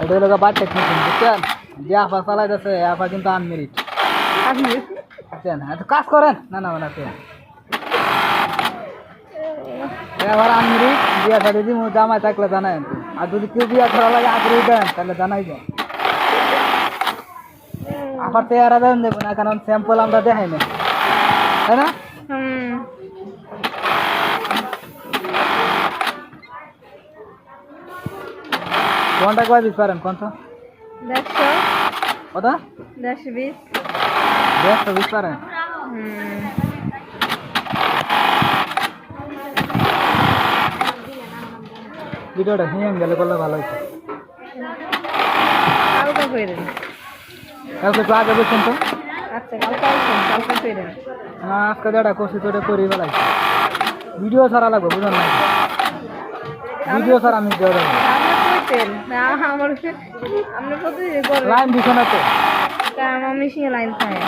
এটা হলো বাচ্চা মেশিন বুঝছেন, যে আফা চালাইতেছে আফা কিন্তু আনমেরিট বুঝছেন। এত কাজ করেন না না না এবার আনমেরিট বিয়া শাড়ি দিই জামাই থাকলে জানাই, আর যদি কেউ বিয়া করা লাগে আগ্রহী দেন তাহলে জানাই দেন। আবার চেহারা দেন দেবো না, কারণ স্যাম্পল আমরা দেখাই না, তাই না? কোনটা কয় পিস পারেন কোন তো? 150 কত? 120 120 পারেন? ভিডিওটা হিং গেলে করলে ভালো হইতো। কালকে কইরেন। কালকে একটু আগে বলছেন তো? আচ্ছা কালকে কইরেন। না আজকে যেটা করছি তো ওটা করি বেলাইছি। ভিডিও ছাড়া লাগবে বুঝলেন না, ভিডিও ছাড়া আমি দেওয়া যাবো আপনি কইতেন না আমার আপনি প্রতিদিন করেন লাইন দিছে না তো। তা আমার মেশিনে লাইন থাকে।